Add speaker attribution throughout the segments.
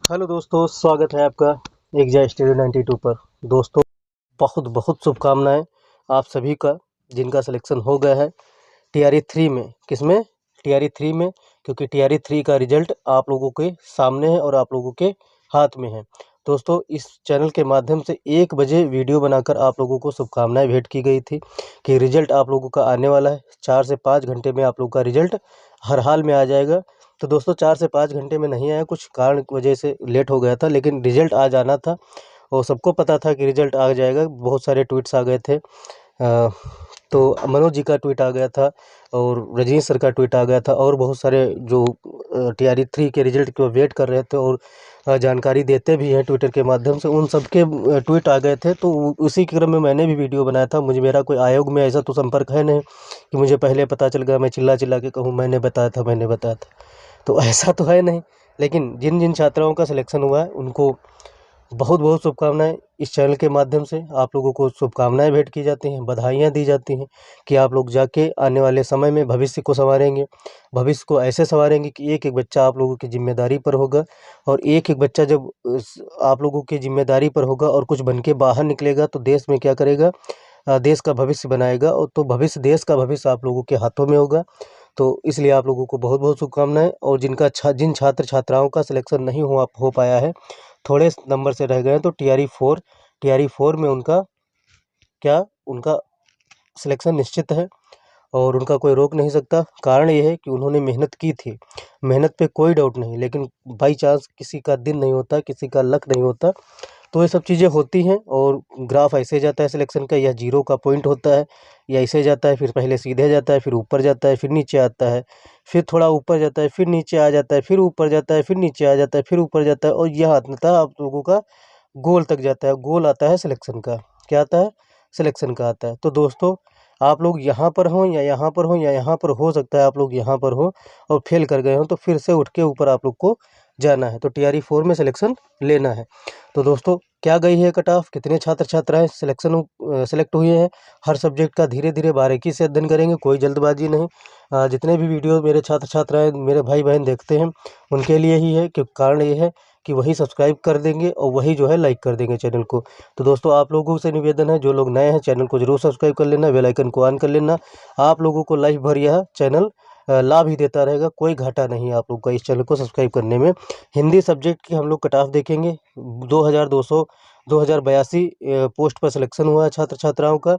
Speaker 1: Hello दोस्तों, स्वागत है आपका एग्जा स्टूडियो 92 पर। दोस्तों, बहुत बहुत शुभकामनाएं आप सभी का जिनका सिलेक्शन हो गया है टीआरई 3 में। किसमें? टीआरई 3 में, क्योंकि टीआरई 3 का रिजल्ट आप लोगों के सामने है और आप लोगों के हाथ में है। दोस्तों, इस चैनल के माध्यम से 1 बजे वीडियो बनाकर आप लोगों को शुभकामनाएं भेंट की गई थी कि रिजल्ट आप लोगों का आने वाला है। 4 से 5 घंटे में आप लोगों का रिजल्ट हर हाल में आ जाएगा। तो दोस्तों, 4 से 5 घंटे में नहीं आया, कुछ कारण की वजह से लेट हो गया था, लेकिन रिजल्ट आज आना था और सबको पता था कि रिजल्ट आ जाएगा। बहुत सारे ट्वीट्स आ गए थे। तो मनोज जी का ट्वीट आ गया था और रजनीश सर का ट्वीट आ गया था और बहुत सारे जो टीआरई 3 के रिजल्ट को वेट कर रहे थे और जानकारी देते भी हैं ट्विटर के माध्यम से, उन सबके ट्वीट आ गए थे। तो उसी क्रम में मैंने भी वीडियो बनाया था। मेरा कोई आयोग में ऐसा तो संपर्क है नहीं कि मुझे पहले पता चल गया, मैं चिल्ला चिल्ला के कहूँ मैंने बताया था, मैंने बताया था। तो ऐसा तो है नहीं, लेकिन जिन जिन छात्राओं का सिलेक्शन हुआ है उनको बहुत बहुत शुभकामनाएं। इस चैनल के माध्यम से आप लोगों को शुभकामनाएं भेंट की जाती हैं, बधाइयाँ दी जाती हैं कि आप लोग जाके आने वाले समय में भविष्य को संवारेंगे। भविष्य को ऐसे संवारेंगे कि एक एक बच्चा आप लोगों की जिम्मेदारी पर होगा और एक एक बच्चा जब आप लोगों की जिम्मेदारी पर होगा और कुछ बन के बाहर निकलेगा तो देश में क्या करेगा? देश का भविष्य बनाएगा। और तो भविष्य, देश का भविष्य आप लोगों के हाथों में होगा। तो इसलिए आप लोगों को बहुत बहुत शुभकामनाएं। और जिन छात्र छात्राओं का सिलेक्शन नहीं हो पाया है, थोड़े नंबर से रह गए हैं, तो टीआरई 4 में उनका सिलेक्शन निश्चित है और उनका कोई रोक नहीं सकता। कारण ये है कि उन्होंने मेहनत की थी, मेहनत पे कोई डाउट नहीं, लेकिन बाई चांस किसी का दिन नहीं होता, किसी का लक नहीं होता, तो ये सब चीज़ें होती हैं। और ग्राफ ऐसे जाता है सिलेक्शन का, या जीरो का पॉइंट होता है, या ऐसे जाता है, फिर पहले सीधे जाता है, फिर ऊपर जाता है, फिर नीचे आता है, फिर थोड़ा ऊपर जाता है, फिर नीचे आ जाता है, फिर ऊपर जाता है, फिर नीचे आ जाता है, फिर ऊपर जाता है, और यह अंततः आप लोगों का गोल तक जाता है। गोल आता है सिलेक्शन का। क्या आता है? सिलेक्शन का आता है। तो दोस्तों, आप लोग यहाँ पर हों या यहाँ पर हों या यहाँ पर, हो सकता है आप लोग यहाँ पर हो और फेल कर गए हों, तो फिर से उठ के ऊपर आप लोग को जाना है, तो टीआरई 4 में सिलेक्शन लेना है। तो दोस्तों, क्या गई है कट ऑफ, कितने छात्र छात्राएं सेलेक्ट हुए हैं, हर सब्जेक्ट का धीरे धीरे बारीकी से अध्ययन करेंगे, कोई जल्दबाजी नहीं। जितने भी वीडियो मेरे छात्र छात्राएं, मेरे भाई बहन देखते हैं, उनके लिए ही है कि कारण ये है कि वही सब्सक्राइब कर देंगे और वही जो है लाइक कर देंगे चैनल को। तो दोस्तों, आप लोगों से निवेदन है, जो लोग नए हैं चैनल को जरूर सब्सक्राइब कर लेना, बेल आइकन को ऑन कर लेना। आप लोगों को लाइफ भर यह चैनल लाभ ही देता रहेगा, कोई घाटा नहीं है आप लोग का इस चैनल को सब्सक्राइब करने में। हिंदी सब्जेक्ट की हम लोग कट ऑफ देखेंगे। 2282 पोस्ट पर सिलेक्शन हुआ है छात्र छात्राओं का,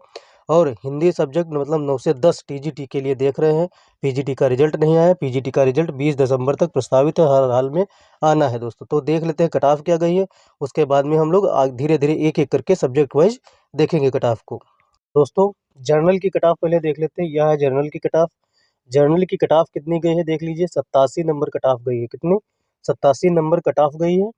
Speaker 1: और हिंदी सब्जेक्ट मतलब 9 से 10 टीजीटी के लिए देख रहे हैं। पीजीटी का रिजल्ट नहीं आया, पीजीटी का रिजल्ट 20 दिसंबर तक प्रस्तावित है, हर हाल में आना है दोस्तों। तो देख लेते हैं कट ऑफ क्या गई है, उसके बाद में हम लोग धीरे धीरे एक एक करके सब्जेक्ट वाइज देखेंगे कट ऑफ को। दोस्तों, जर्नल की कट ऑफ पहले देख लेते हैं। यह है जर्नल की कट ऑफ। जर्नल की कट ऑफ कितनी गई है देख लीजिए, 87 नंबर कट ऑफ गई है। कितनी? 87 नंबर कट ऑफ गई है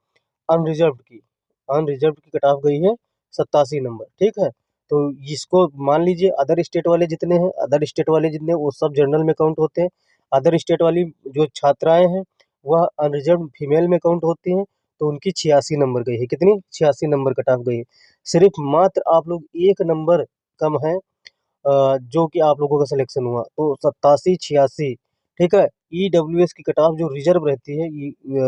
Speaker 1: अनरिजर्व्ड की। अनरिजर्व्ड की कट ऑफ गई है 87 नंबर, ठीक है। तो इसको मान लीजिए, अदर स्टेट वाले जितने हैं, अदर स्टेट वाले जितने, वो सब जर्नल में काउंट होते हैं। अदर स्टेट वाली जो छात्राएं हैं वह अनरिजर्व्ड फीमेल में काउंट होती हैं, तो उनकी 86 नंबर गई है। कितनी? 86 नंबर कट ऑफ गई है। सिर्फ मात्र आप लोग 1 नंबर कम है जो कि आप लोगों का सिलेक्शन हुआ, तो 87-86, ठीक है। ईडब्ल्यूएस की कट ऑफ जो रिजर्व रहती है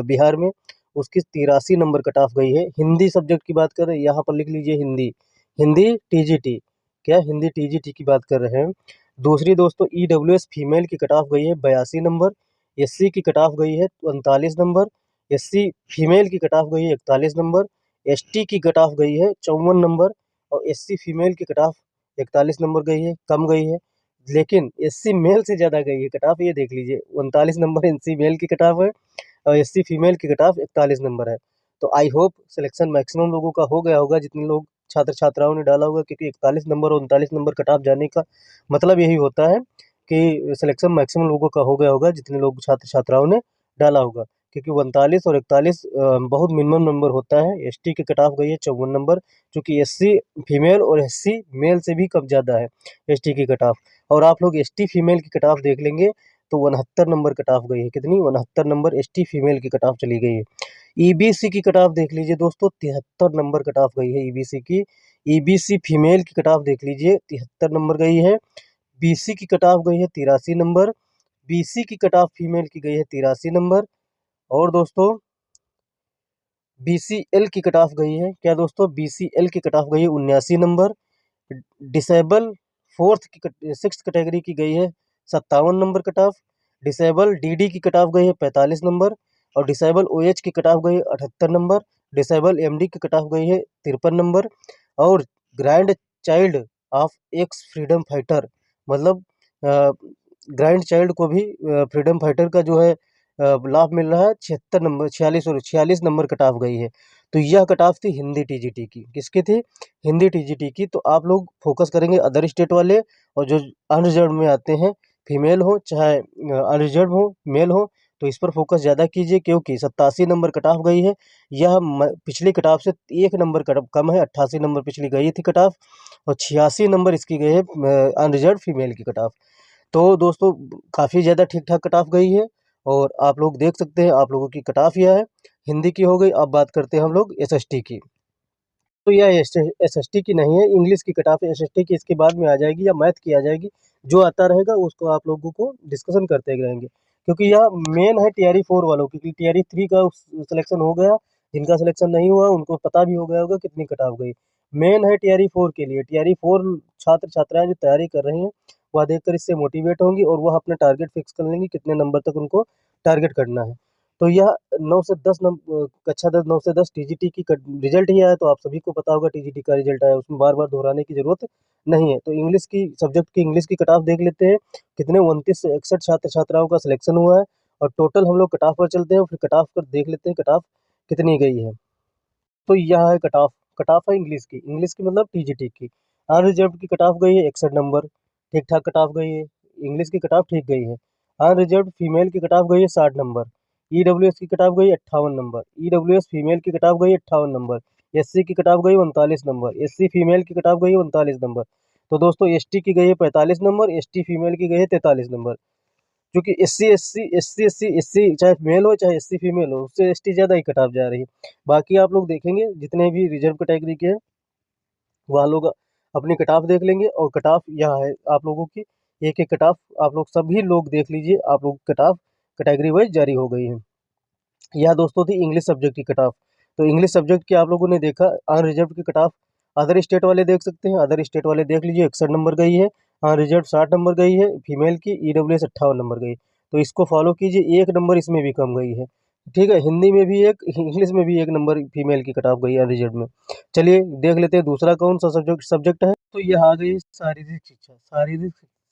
Speaker 1: बिहार में, उसकी 83 नंबर कट ऑफ गई है। हिंदी सब्जेक्ट की बात कर रहे हैं, यहाँ पर लिख लीजिए हिंदी। हिंदी टीजीटी, क्या हिंदी टीजीटी की बात कर रहे हैं। दूसरी दोस्तों, ईडब्ल्यूएस फीमेल की कट ऑफ गई है 82 नंबर। एससी की कट ऑफ गई है 39 नंबर। एससी फीमेल की कट ऑफ गई है 41 नंबर। एसटी की कट ऑफ गई है 54 नंबर। और एससी फीमेल की कट ऑफ 41 नंबर गई है, कम गई है। लेकिन एससी मेल से ज़्यादा गई है कट ऑफ, ये देख लीजिए, 39 नंबर एससी मेल की कट ऑफ है और एससी फीमेल की कट ऑफ 41 नंबर है। तो आई होप सिलेक्शन मैक्सिमम लोगों का हो गया होगा, जितने लोग छात्र छात्राओं ने डाला होगा, क्योंकि 41 नंबर और 39 नंबर कट ऑफ जाने का मतलब यही होता है कि सिलेक्शन मैक्सिमम लोगों का हो गया होगा, जितने लोग छात्र छात्राओं ने डाला होगा। क्योंकि 39 और 41 बहुत मिनिमम नंबर होता है। एसटी की कट ऑफ गई है 54 नंबर, चूँकि एससी फीमेल और एससी मेल से भी कम ज़्यादा है एसटी की कट ऑफ। और आप लोग एसटी फीमेल की कट ऑफ देख लेंगे तो 69 नंबर कट ऑफ गई है। कितनी? 69 नंबर एसटी फीमेल की कट ऑफ चली गई है। ईबीसी की कट ऑफ देख लीजिए दोस्तों, 73 नंबर कट ऑफ गई है ईबीसी की। ईबीसी फीमेल की कट ऑफ देख लीजिए, 73 नंबर गई है। बीसी की कट ऑफ गई है 83 नंबर। बीसी की कट ऑफ फीमेल की गई है 83 नंबर। और दोस्तों, BCL की कट ऑफ गई है क्या दोस्तों, BCL की कट ऑफ गई है 79 नंबर। डिसेबल फोर्थ की सिक्स कैटेगरी की गई है 57 number cut of. Disable DD की कट ऑफ गई है 45 नंबर। और डिसेबल OH की कट ऑफ गई है 78 नंबर। डिसेबल MD की कट ऑफ गई है 53 नंबर। और grand child of x freedom fighter, मतलब ग्रैंड चाइल्ड को भी फ्रीडम फाइटर का जो है लाभ मिल रहा है। 76 नंबर 46 कट ऑफ गई है। तो यह कट ऑफ थी हिंदी TGT की। किसकी थी? हिंदी TGT की। तो आप लोग फोकस करेंगे अदर स्टेट वाले, और जो अनरिजर्व में आते हैं, फीमेल हो चाहे अनरिजर्व हो, मेल हो, तो इस पर फोकस ज़्यादा कीजिए, क्योंकि 87 नंबर कट ऑफ गई है। यह पिछली कट ऑफ से 1 नंबर कम है। 88 नंबर पिछली गई थी कट ऑफ, और 86 नंबर इसकी गई है अनरिजर्व फीमेल की कट ऑफ। तो दोस्तों काफ़ी ज़्यादा ठीक ठाक कट ऑफ गई है, और आप लोग देख सकते हैं आप लोगों की कट ऑफ यह है। हिंदी की हो गई। अब बात करते हैं हम लोग SST की। तो यह SST की नहीं है, इंग्लिश की कट ऑफ है। SST की इसके बाद में आ जाएगी, या मैथ की आ जाएगी। जो आता रहेगा उसको आप लोगों को डिस्कशन करते रहेंगे, क्योंकि यह मेन है TRE 4 वालों की, क्योंकि TRE 3 का सिलेक्शन हो गया। जिनका सिलेक्शन नहीं हुआ उनको पता भी हो गया होगा कितनी कट ऑफ गई। मेन है TRE 4 के लिए। TRE 4 छात्र छात्राएं जो तैयारी कर रही हैं, वह देखकर इससे मोटिवेट होंगी, और वह अपना टारगेट फिक्स कर लेंगी कितने नंबर तक उनको टारगेट करना है। तो यह 9 से 10 कक्षा 10 9 से 10 TGT की रिजल्ट ही आया, तो आप सभी को पता होगा TGT का रिजल्ट आया, उसमें बार बार दोहराने की जरूरत नहीं है। तो इंग्लिश की सब्जेक्ट की इंग्लिश की कट ऑफ देख लेते हैं। कितने 29 से 61 छात्र छात्राओं का सिलेक्शन हुआ है, और टोटल हम लोग कट ऑफ पर चलते हैं, फिर कट ऑफ पर देख लेते हैं कट ऑफ कितनी गई है। तो यह है कट ऑफ। कट ऑफ है इंग्लिश की मतलब TGT की। अनरिजर्व की कट ऑफ गई है 61 नंबर, ठीक ठाक कट ऑफ गई है। इंग्लिश की कट ऑफ ठीक गई है। अनरिजर्व फीमेल की कट ऑफ गई है 60 नंबर। EWS की कट ऑफ गई 58 नंबर। EWS फीमेल की कट ऑफ गई 58 नंबर। SC की कट ऑफ गई 39 नंबर। SC फीमेल की कट ऑफ गई 39 नंबर। तो दोस्तों ST की गई है 45 नंबर। ST फीमेल की गई है 43 नंबर। क्योंकि एस सी चाहे मेल हो चाहे SC फीमेल हो, उससे ST ज़्यादा ही कट ऑफ जा रही है। बाकी आप लोग देखेंगे जितने भी रिजर्व कैटेगरी के हैं, वह लोग अपनी कट ऑफ देख लेंगे, और कट ऑफ यह है आप लोगों की। एक एक कट ऑफ आप लोग सभी लोग देख लीजिए, आप लोग कट ऑफ कैटेगरी वाइज जारी हो गई है। यह दोस्तों थी इंग्लिश सब्जेक्ट की कट ऑफ। तो इंग्लिश सब्जेक्ट की आप लोगों ने देखा अनरिजर्व की कट ऑफ। अदर स्टेट वाले देख सकते हैं, अदर स्टेट वाले देख लीजिए। 61 नंबर गई है। अनरिजर्व 60 नंबर गई है फीमेल की। EWS 58 नंबर गई। तो इसको फॉलो कीजिए, 1 नंबर इसमें भी कम गई है। ठीक है, हिंदी में भी एक, इंग्लिश में भी 1 नंबर फीमेल की कट ऑफ गई है अनरिजर्व में। चलिए देख लेते हैं दूसरा कौन सा सब्जेक्ट है। तो यह आ गई शारीरिक शिक्षा।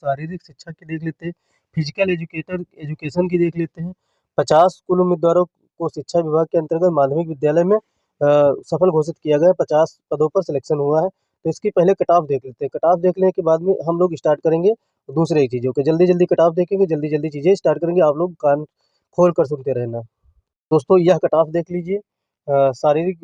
Speaker 1: शारीरिक शिक्षा की देख लेते हैं। फिजिकल एजुकेशन की देख लेते हैं। 50 कुल उम्मीदवारों को शिक्षा विभाग के अंतर्गत माध्यमिक विद्यालय में सफल घोषित किया गया। 50 पदों पर सिलेक्शन हुआ है। तो इसकी पहले कट ऑफ देख लेते हैं। कट ऑफ देखने के बाद में हम लोग स्टार्ट करेंगे दूसरे चीज़ों के। जल्दी जल्दी कट ऑफ देखेंगे, जल्दी जल्दी चीज़ें स्टार्ट करेंगे। आप लोग कान खोल कर सुनते रहना। दोस्तों यह कट ऑफ देख लीजिए। शारीरिक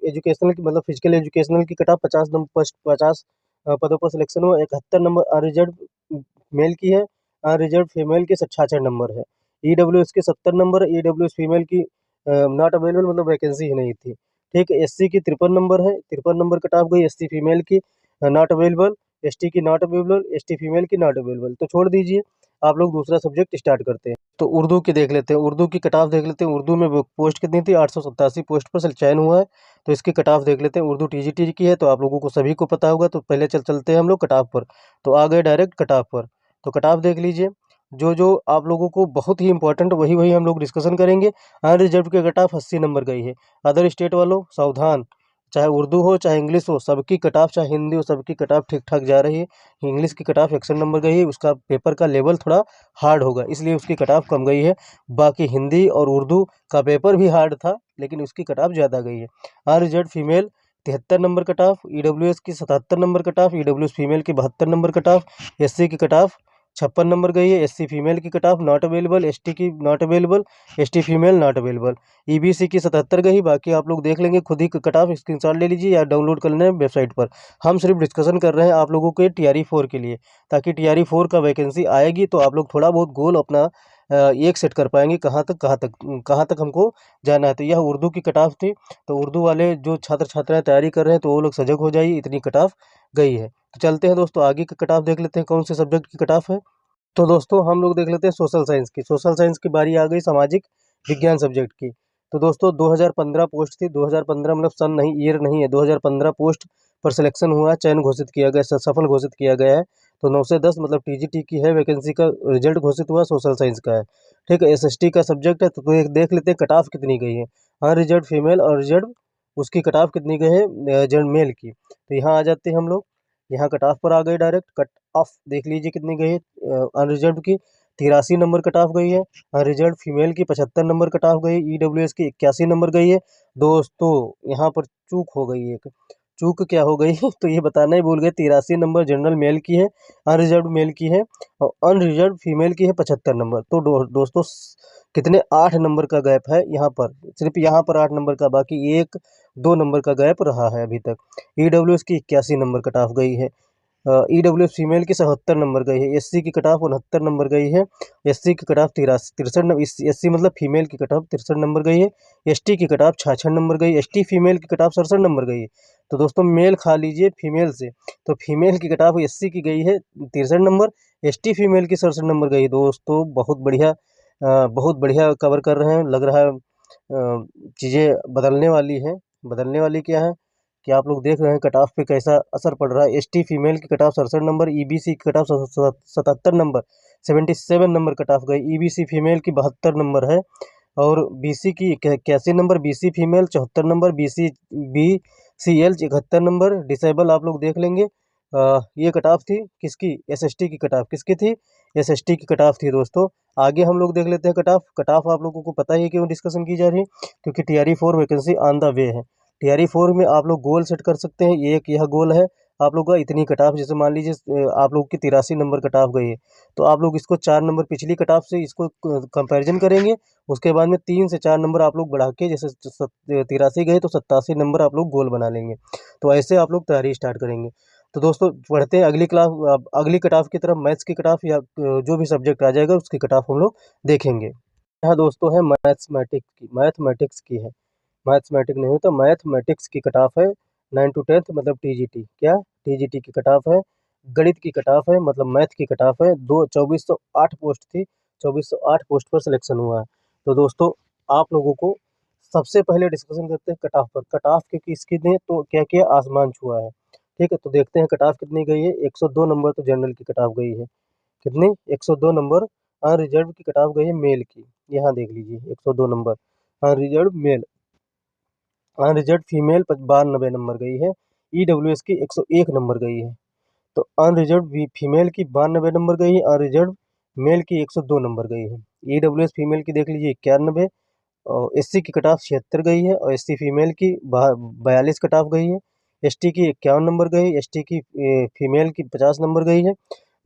Speaker 1: एजुकेशनल की मतलब फिजिकल एजुकेशनल की कट ऑफ 50 पदों पर सिलेक्शन हुआ। 71 नंबर अनरिजर्व मेल की है। अनरिजर्व फीमेल की 66 नंबर है। EWS के 70 नंबर है। EWS फीमेल की नॉट अवेलेबल मतलब वैकेंसी ही नहीं थी। ठीक है, SC की 53 नंबर है। 53 नंबर कट ऑफ गई। SC फीमेल की नॉट अवेलेबल। ST की नॉट अवेलेबल। ST फीमेल की नॉट अवेलेबल। तो छोड़ दीजिए, आप लोग दूसरा सब्जेक्ट स्टार्ट करते हैं। तो उर्दू की देख लेते हैं। उर्दू की कट ऑफ देख लेते हैं। उर्दू में वो पोस्ट कितनी थी? 887 पोस्ट पर चयन हुआ है। तो इसकी कट ऑफ देख लेते हैं। उर्दू TGT की है, तो आप लोगों को सभी को पता होगा। तो पहले चलते हैं हम लोग कट ऑफ पर। तो आ गए डायरेक्ट कट ऑफ पर। तो कट ऑफ देख लीजिए। जो आप लोगों को बहुत ही इंपॉर्टेंट वही हम लोग डिस्कशन करेंगे। अनरिजर्व की कट ऑफ 80 नंबर गई है। अदर स्टेट वालों सावधान, चाहे उर्दू हो चाहे इंग्लिश हो, सबकी कट ऑफ, चाहे हिंदी हो, सबकी कट ऑफ ठीक ठाक जा रही है। इंग्लिश की कट ऑफ 61 नंबर गई है। उसका पेपर का लेवल थोड़ा हार्ड होगा, इसलिए उसकी कट ऑफ कम गई है। बाकी हिंदी और उर्दू का पेपर भी हार्ड था, लेकिन उसकी कट ऑफ ज़्यादा गई है। Unreserve female 73 number cut off. EWS की 77 number cut off. EWS female की 72 नंबर कट ऑफ। SC की कट ऑफ 56 नंबर गई है। SC फीमेल की cut off not available. ST की not available. ST female not available. EBC की 77 गई। बाकी आप लोग देख लेंगे खुद ही, कट ऑफ स्क्रीनशॉट ले लीजिए या डाउनलोड कर लें वेबसाइट पर। हम सिर्फ डिस्कशन कर रहे हैं आप लोगों के TRE 4 के लिए, ताकि TRE 4 का वैकेंसी आएगी तो आप लोग थोड़ा बहुत गोल अपना एक सेट कर पाएंगे, कहाँ तक हमको जाना है। तो यह उर्दू की कट ऑफ थी। तो उर्दू वाले जो छात्र छात्राएं तैयारी कर रहे हैं, तो वो लोग सजग हो जाइए, इतनी कट ऑफ गई है। तो चलते हैं दोस्तों आगे की कट ऑफ देख लेते हैं कौन से सब्जेक्ट की कट ऑफ है। तो दोस्तों हम लोग देख लेते हैं सोशल साइंस की। सोशल साइंस की बारी आ गई सामाजिक विज्ञान सब्जेक्ट की। तो दोस्तों 2015 पोस्ट थी, 2015 मतलब सन नहीं, ईयर नहीं है, 2015 पोस्ट पर सिलेक्शन हुआ, चयन घोषित किया गया, सफल घोषित किया गया है। तो 9 से 10 मतलब टीजीटी की है वैकेंसी का रिजल्ट घोषित हुआ, सोशल साइंस का है। ठीक है, एसएसटी का सब्जेक्ट है, तो एक देख लेते हैं कट ऑफ कितनी गई है। हाँ, रिजर्व फीमेल और रिजर्व उसकी कट ऑफ कितनी गई है जनरल मेल की। तो यहाँ आ जाते हैं हम लोग, यहाँ कट ऑफ पर आ गए डायरेक्ट। कट ऑफ देख लीजिए कितनी गई है अनरिजर्व की, 83 नंबर कट ऑफ गई है। अनरिजर्व फीमेल की 75 नंबर कट ऑफ गई, ईडब्ल्यूएस की 81 नंबर गई है। दोस्तों यहाँ पर चूक हो गई एक, चूक क्या हो गई तो ये बताना ही भूल गए, 83 नंबर जनरल मेल की है, अनरिजर्व मेल की है, और अनरिजर्व फीमेल की है 75 नंबर। तो दोस्तों कितने 8 नंबर का गैप है यहाँ पर, सिर्फ यहाँ पर 8 नंबर का, बाकी 1-2 नंबर का गैप रहा है अभी तक। ईडब्ल्यूएस की 81 नंबर कट ऑफ गई है, ईडब्ल्यूएस फीमेल की 77 नंबर गई है, एससी की कट ऑफ 69 नंबर गई है, एससी की कट ऑफ 63 नंबर, एससी मतलब फीमेल की कट ऑफ 63 नंबर गई है, एसटी की कट ऑफ 66 नंबर गई, एसटी फीमेल की कट ऑफ 67 नंबर गई है। तो दोस्तों मेल खा लीजिए फीमेल से, तो फीमेल की कट ऑफ एससी की गई है 63 नंबर, एसटी फीमेल की 67 नंबर गई। दोस्तों बहुत बढ़िया कवर कर रहे हैं, लग रहा है चीज़ें बदलने वाली हैं। बदलने वाली क्या है कि आप लोग देख रहे हैं कट ऑफ पे कैसा असर पड़ रहा है। एसटी फीमेल की कट ऑफ 67 नंबर, ईबीसी की cut of 77 number, 77 number cut off गई, ईबीसी फीमेल की 72 नंबर है, और बीसी की 81 number, BC female 74 number, BCL 71 number. Disable आप लोग देख लेंगे। ये कट ऑफ थी किसकी, एसएसटी की कट ऑफ किसकी थी, एसएसटी की कट ऑफ थी दोस्तों। आगे हम लोग देख लेते हैं कट ऑफ। कट ऑफ आप लोगों को पता ही है क्यों डिस्कशन की जा रही है, क्योंकि TRE 4 vacancy on the way है। टीआरई 4 में आप लोग गोल सेट कर सकते हैं, एक यह गोल है आप लोग का, इतनी कट ऑफ, जैसे मान लीजिए आप लोग की 83 नंबर कट ऑफ गई है, तो आप लोग इसको 4 नंबर पिछली कट ऑफ से इसको कंपैरिजन करेंगे। उसके बाद में 3 से 4 नंबर आप लोग बढ़ा के, जैसे 83 गए तो 87 नंबर आप लोग गोल बना लेंगे। तो ऐसे आप लोग तैयारी स्टार्ट करेंगे। तो दोस्तों पढ़ते हैं अगली क्लास, अगली कट ऑफ की तरफ, मैथ्स की कट ऑफ या जो भी सब्जेक्ट आ जाएगा उसकी कट ऑफ हम लोग देखेंगे। यहाँ दोस्तों है मैथमेटिक्स की है, मैथमेटिक्स नहीं होता, मैथमेटिक्स की कट ऑफ है 9 to 10 मतलब टीजीटी, क्या टीजीटी की कट ऑफ है। गणित की कट ऑफ है, मतलब मैथ की कट ऑफ है, 2408 पोस्ट थी, 2408 पोस्ट पर सिलेक्शन हुआ है। तो दोस्तों आप लोगों को सबसे पहले डिस्कशन करते हैं कट ऑफ पर। कट ऑफ की किसकी ने तो क्या किया, आसमान छुआ है। ठीक है, तो देखते हैं कट ऑफ कितनी गई है। 102 नंबर तो जनरल की कट ऑफ गई है, कितनी 102 नंबर। अनरिजर्व की कट ऑफ गई है मेल की, यहाँ देख लीजिए 102 number unreserve male. Unreserve female 92 number गई है, ईडब्ल्यूएस की 101 नंबर गई है। तो अनरिजर्व फीमेल की 92 नंबर गई है, अनरिजर्व मेल की 102 नंबर गई है। ईडब्ल्यूएस फीमेल की देख लीजिए 91, और एससी की कट ऑफ 76 गई है, और एससी फीमेल की 42 कट ऑफ गई है। एसटी की 51 नंबर गई, एसटी की फीमेल की 50 नंबर गई है।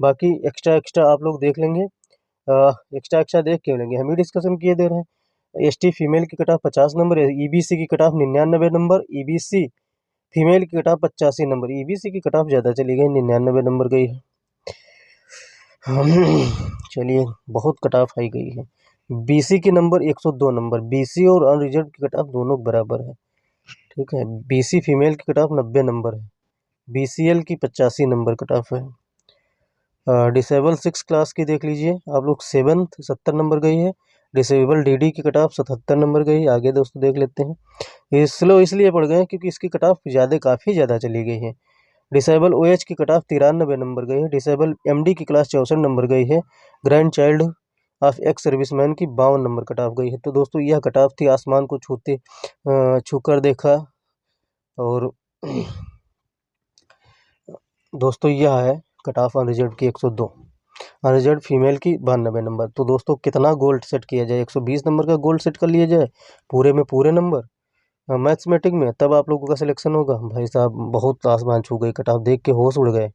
Speaker 1: बाकी एक्स्ट्रा एक्स्ट्रा आप लोग देख लेंगे, एक्स्ट्रा एक्स्ट्रा देख क्यों लेंगे, हम ही डिस्कशन किए दे रहे हैं। एसटी फीमेल की कट ऑफ 50 नंबर, ईबीसी की cut of 99 number, EBC female की कट ऑफ 85 नंबर, ईबीसी की कट ऑफ ज़्यादा चली गई, 99 नंबर गई है। चलिए बहुत कट ऑफ आई गई है। बीसी की नंबर 102 नंबर, बीसी और अनरिजर्व की कट ऑफ दोनों बराबर है। ठीक है, बीसी फीमेल की कट ऑफ 90 नंबर है, बीसीएल की 85 नंबर कट ऑफ है। डिसेबल 6 क्लास की देख लीजिए आप लोग, 7th 70 नंबर गई है। डिसेबल डीडी की कट ऑफ 77 नंबर गई। आगे दोस्तों देख लेते हैं, ये स्लो इसलिए पड़ गए हैं क्योंकि इसकी कट ऑफ काफ़ी ज़्यादा चली गई है। डिसेबल ओएच की कट ऑफ 93 नंबर गई है, डिसेबल एमडी की क्लास 64 नंबर गई है, grand child of ex serviceman की 52 नंबर कट ऑफ गई है। तो दोस्तों यह कट ऑफ थी, आसमान को छूकर देखा। और दोस्तों यह है कट ऑफ अनरिजर्व की 102, अनरिजर्व फीमेल की 92 नंबर। तो दोस्तों कितना गोल्ड सेट किया जाए, 120 नंबर का गोल्ड सेट कर लिया जाए, पूरे में पूरे नंबर मैथमेटिक में, तब आप लोगों का सिलेक्शन होगा। भाई साहब बहुत आसमान छू गई, कट ऑफ देख के होश उड़ गए।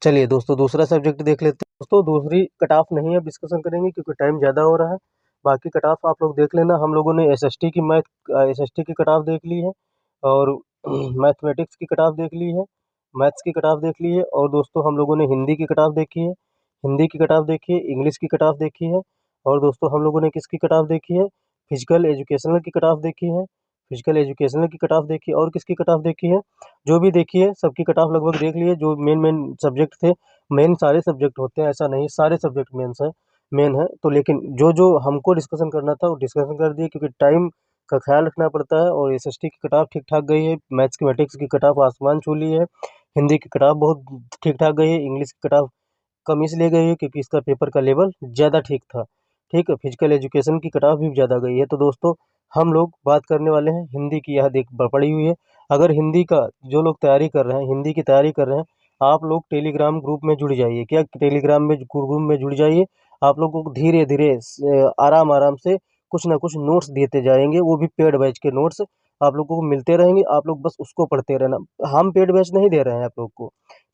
Speaker 1: चलिए दोस्तों दूसरा सब्जेक्ट देख लेते हैं। दोस्तों दूसरी कट ऑफ नहीं अब डिस्कशन करेंगे क्योंकि टाइम ज़्यादा हो रहा है। बाकी कट ऑफ आप लोग देख लेना। हम लोगों ने एसएसटी की कट ऑफ देख ली है, और मैथमेटिक्स की कट ऑफ देख ली है, मैथ्स की कट ऑफ देख ली है, और दोस्तों हम लोगों ने हिंदी की कट ऑफ देखी है, हिंदी की कट ऑफ देखी है, इंग्लिश की कट ऑफ देखी है, और दोस्तों हम लोगों ने किसकी कट ऑफ देखी है, फिजिकल एजुकेशनल की कट ऑफ देखी है, फिजिकल एजुकेशनल की कट ऑफ देखी है, और किसकी कट ऑफ देखी है, जो भी देखी है सबकी कट ऑफ लगभग देख लिए। जो मेन मेन सब्जेक्ट थे, मेन सारे सब्जेक्ट होते हैं ऐसा नहीं, सारे सब्जेक्ट मेन है। तो लेकिन जो जो हमको डिस्कशन करना था वो डिस्कशन कर दिए, क्योंकि टाइम का ख्याल रखना पड़ता है। और एसएसटी की कट ऑफ ठीक ठाक गई है, मैथमेटिक्स की कट ऑफ आसमान छू ली है, हिंदी की कट ऑफ बहुत ठीक ठाक गई है, इंग्लिश की कट ऑफ कम इसलिए गई है क्योंकि इसका पेपर का लेवल ज़्यादा ठीक था। ठीक है, फिजिकल एजुकेशन की कट ऑफ भी ज़्यादा गई है। तो दोस्तों हम लोग बात करने वाले हैं हिंदी की, यह देख पड़ी हुई है। अगर हिंदी का जो लोग तैयारी कर रहे हैं, हिंदी की तैयारी कर रहे हैं, आप लोग टेलीग्राम ग्रुप में जुड़ जाइए। क्या टेलीग्राम में ग्रुप में जुड़ जाइए। आप लोगों को धीरे धीरे आराम आराम से कुछ ना कुछ नोट्स देते जाएंगे, वो भी पेड बैच के नोट्स आप लोगों को मिलते रहेंगे। आप लोग बस उसको पढ़ते रहना। हम पेड बैच नहीं दे रहे हैं आप लोग को,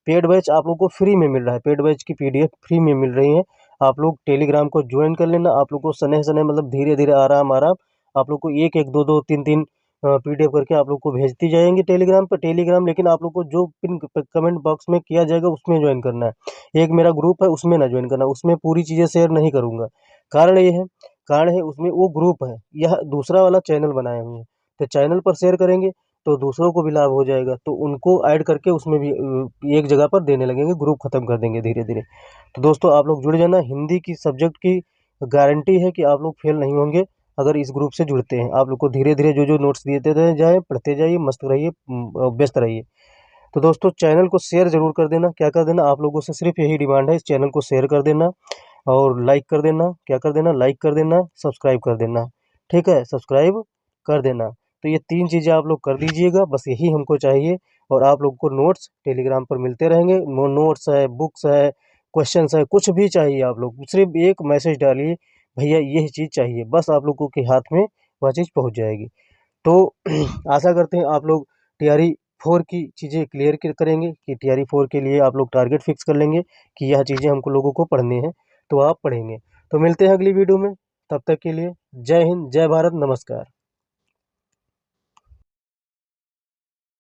Speaker 1: पेड बैच आप लोग को फ्री में मिल रहा है, पेड बैच की पीडीएफ फ्री में मिल रही है। आप लोग टेलीग्राम को ज्वाइन कर लेना। आप लोग को सने सने मतलब धीरे धीरे आराम आराम आप लोग को एक एक दो दो तीन तीन पीडीएफ करके आप लोग को भेजती जाएंगे टेलीग्राम पर। टेलीग्राम लेकिन आप लोग को जो पिन कमेंट बॉक्स में किया जाएगा उसमें ज्वाइन करना है। एक मेरा ग्रुप है उसमें ना ज्वाइन करना, उसमें पूरी चीज़ें शेयर नहीं करूँगा। कारण ये है, कारण है उसमें वो ग्रुप है, यह दूसरा वाला चैनल बनाए हुए हैं। तो चैनल पर शेयर करेंगे तो दूसरों को भी लाभ हो जाएगा, तो उनको ऐड करके उसमें भी एक जगह पर देने लगेंगे, ग्रुप खत्म कर देंगे धीरे धीरे। तो दोस्तों आप लोग जुड़ जाना। हिंदी की सब्जेक्ट की गारंटी है कि आप लोग फेल नहीं होंगे अगर इस ग्रुप से जुड़ते हैं। आप लोग को धीरे धीरे जो जो नोट्स देते रहे जाए, पढ़ते जाइए, मस्त रहिए, व्यस्त रहिए। तो दोस्तों चैनल को शेयर जरूर कर देना। क्या कर देना, आप लोगों से सिर्फ यही डिमांड है, इस चैनल को शेयर कर देना और लाइक कर देना। क्या कर देना, लाइक कर देना, सब्सक्राइब कर देना। ठीक है, सब्सक्राइब कर देना। तो ये 3 चीज़ें आप लोग कर दीजिएगा, बस यही हमको चाहिए। और आप लोग को नोट्स टेलीग्राम पर मिलते रहेंगे। नोट्स है, बुक्स है, क्वेश्चंस है, कुछ भी चाहिए आप लोग सिर्फ एक मैसेज डालिए, भैया यही चीज़ चाहिए, बस आप लोगों के हाथ में वह चीज़ पहुँच जाएगी। तो आशा करते हैं आप लोग टीआरई 4 की चीज़ें क्लियर करेंगे कि टीआरई 4 के लिए आप लोग टारगेट फिक्स कर लेंगे कि यह चीज़ें हमको लोगों को पढ़नी है, तो आप पढ़ेंगे। तो मिलते हैं अगली वीडियो में, तब तक के लिए जय हिंद, जय भारत, नमस्कार।